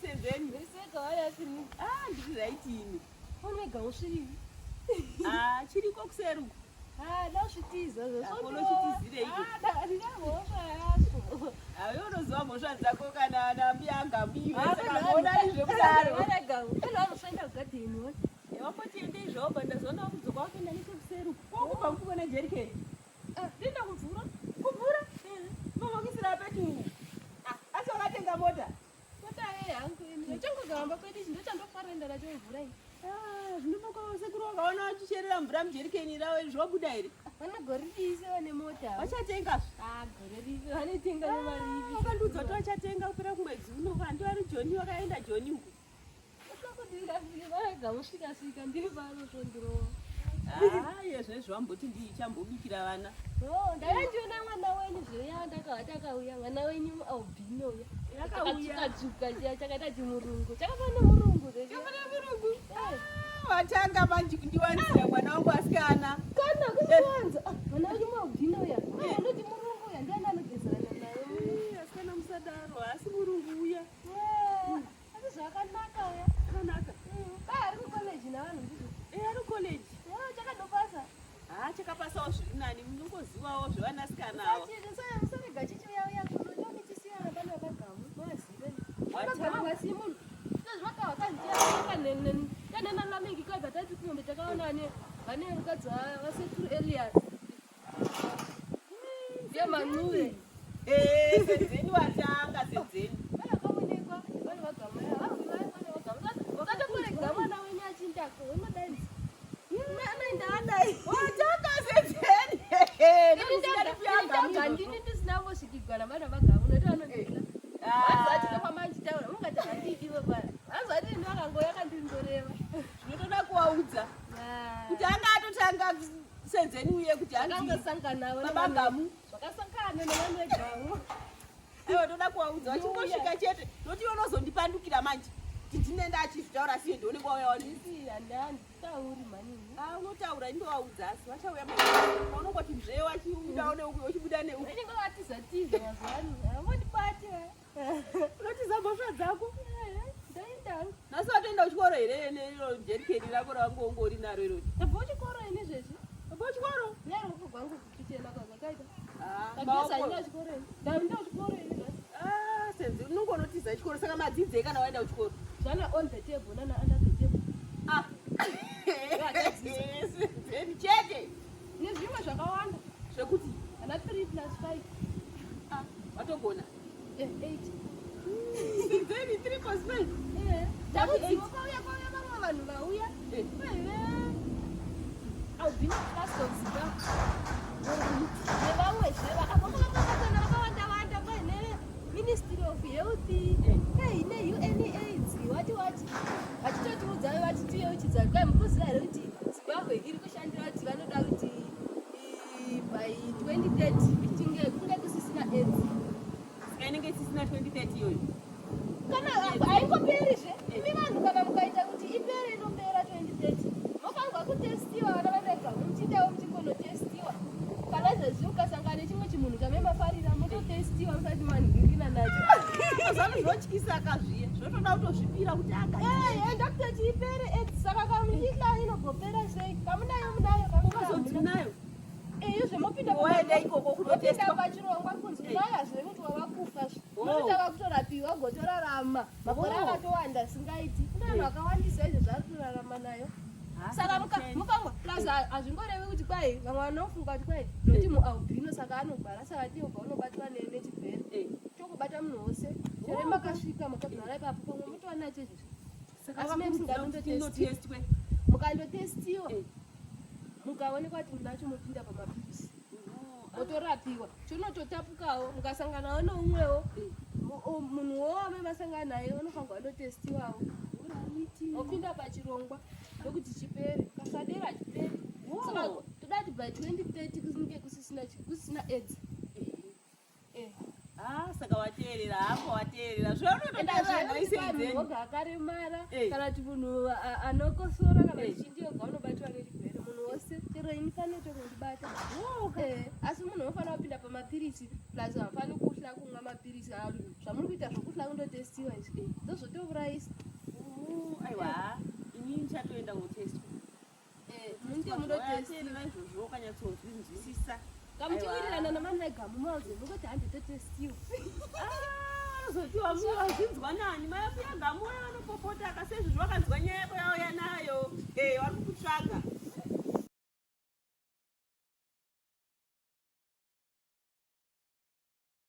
senzeni. Ndisegaya tini. Ndizvaitini. Onega usiri. Chiriko kuseru. Ndazvitiza. Unochitizirei? Ndinamhosva yacho. Unoziva mhosva dzako kana anambuya angamiwe saka mona nezvekudaro. Kana anoshanda kugadheni. Wapotiende izvobva ndazoona kudzoka wakuenda nechekuseru. Kwokubva mukubona jerikeni. Ndinda kumvura. Kumvura? Mavakisira petu. Asi wakatenga mota. Mota yangu ini. Changogamba kwedu ichi ndochandofarenda nacho mvura iyi. Zvinonoka sekuru wakaona wachicherera mvura mujerikeni rawe zvobuda here? Vanogoridise vane mota. Vachatenga? Goridise vanotenga nemari ipi. Wakandiudza kuti vachatenga kupera kumwedzi uno kandi vari Joni wakaenda Joni uko. Vagamusvika ndiri paanotondirowa. Yezvezvo vamboti ndichambobikira vana. Ndakandiona mwana wenyu zviya ndakauya mwana wenyu albino uya. Yakauya chakaita chimurungu. Chakafana murungu zve. Chakafana murungu. Watanga manje kundiwanzira mwana wangu asikana. Kana kuwanza. Mwana wenyu albino uya. Unoti murungu uya ndiani anogezerana naye. Asikana musadaro asi murungu uya. Asi zvakanaka uya. Zvakanaka. Ari kukoleji navanhu ndizvo. Ari kukoleji. Chakandopasa. Chakapasawo zviri nani munongozivawo zvevanasikana avo. Musarega chichiuya kuno ndichisiyana pana vagamu. Mazive. Vagamu ngasiyi munhu. Zvakawa kanjira kanena lamingi kaga tati kumbe takaona vane mukadzi vasekuru Elias. Ndiye manuwe. Senzeni watanga senzeni. Vakaonekwa vane vagamu. Wakatokore gama na wenye achindako unodanzi. Watanga senzeni. Ndini ndisinambosvikigwana vana vagamu noti vanodila. Azati kwamachitaura mungati handidiwe paya. Azati ndakangouya kandindoreva. Zvinotoda kuvaudza kuti anga atotanga senzeni uye kuti akangosangana vagamu zvakasangana nevanhu vegamu. Aiwa toda kuvaudza vachingosvika chete noti unozondipandukira manje kuti ndinenda achizvitaura siye ndionekwa wauya wani. Handitauri manini. Unotaura indovaudza asi vachauya maunongoti mzvee wachibuda neuko. Ingovatiza mazuvano. Havondibati. Unotiza mhosva dzako? Ndaenda. Nhasi watoenda kuchikoro here nero jerikeni rako ravangongori naro irori? Tabva kuchikoro ini zvezvi. Tabva kuchikoro? Neruoko rwangu kuchena kwazvakaita. Maoko. Kuchikoro ini. Ndaenda kuchikoro ini zvasi. Senzi unongonotiza chikoro saka madzidze kana waenda kuchikoro? Zvana on the table nana under the table. Senzeni chete. Nezvimwe zvakawanda. Zvekuti? Ana 3+5. Watogona? 8. Senzeni 3+5? Takudziwa kwauya vamwe vanhu vauya. Albino Trust of Zimbabwe. Nevamwezve vakapopakapakana vakawanda kwaine Ministry of Health, ne-UNAIDS, wati vachitotiudza vachitiyeuchidza kwai mukuziva here kuti Zimbabwe iri kushandira kuti vanoda kuti by 2030 tinge kunge kusisina AIDS. Inenge isisina 2030 iyoyo? Kana haingoperizve. Imi vanhu kana mukaita kuti ipere inopera 2030 mofanirwa kutestiwa vana vanega muchiendawo muchikonotestiwa. Kana zvezvi ukasangana nechimwe chimunhu kamemafarira mototestiwa musati manhingirina nacho. Zvanhu zvotyisa kazviye zvotoda kutozvipira kuti enda kutoti ipere AIDS. Saka kamuchihla inogopera sei? Kamunayo kamuzodzi nayo iyo zvemopinda waenda ikoko kunotestiwa pachirongwa kunzi unayazve kuti wavakufa unotanga kutorapiwa wagotorarama makore akatowanda singaiti. Kune vanhu vakawandisa izvo zvari kurarama nayo. Saka mukangwa plus hazvingorevi kuti kwai vamwe vanofunga kuti kwai noti mualbino saka anogwara saka tiyobva unobatwa nechibheri chokubata munhu wose chere makasvika makagara ipapo pamwe mutowanacho izvizvi. Asi memusingandotestiwe mukandotestiwa mukaonekwa kuti munacho mopinda pamapirisi motorapiwa chonototapukawo mukasanganawo noumwewo munhuwo wame masangana naye unofanirwa andotestiwawo opinda pachirongwa ndokuti chipere kasadera chipere. Saka todati by 2030 kusinge kusisina AIDS. Saka wateerera hapo wateerera zvaunotodavanhu oga akaremara kana kuti munhu anokosora kana chindioga unobatwa nechipere munhu wose chero ini fanotokundibata. Asi munhu unofanira kupinda pamapirisi plus hamufani kuhla kumwa mapirisi zvamuri kuita zvokuhla kundotesti kutestiwa izvi ndozvotourayisa. Aiwa, inini ndichatoenda kotestwa. Munenge munotestiwa izvozvo ukanyatsodzvinzwisisa. Kamuchiwirirana namanega mumauze nokoti handitotestiwa. Zotiwa muwazvinzwa nani? Mai api yagamuya anopopota akasezvizvo akanzwa nyaya yako yauya nayo.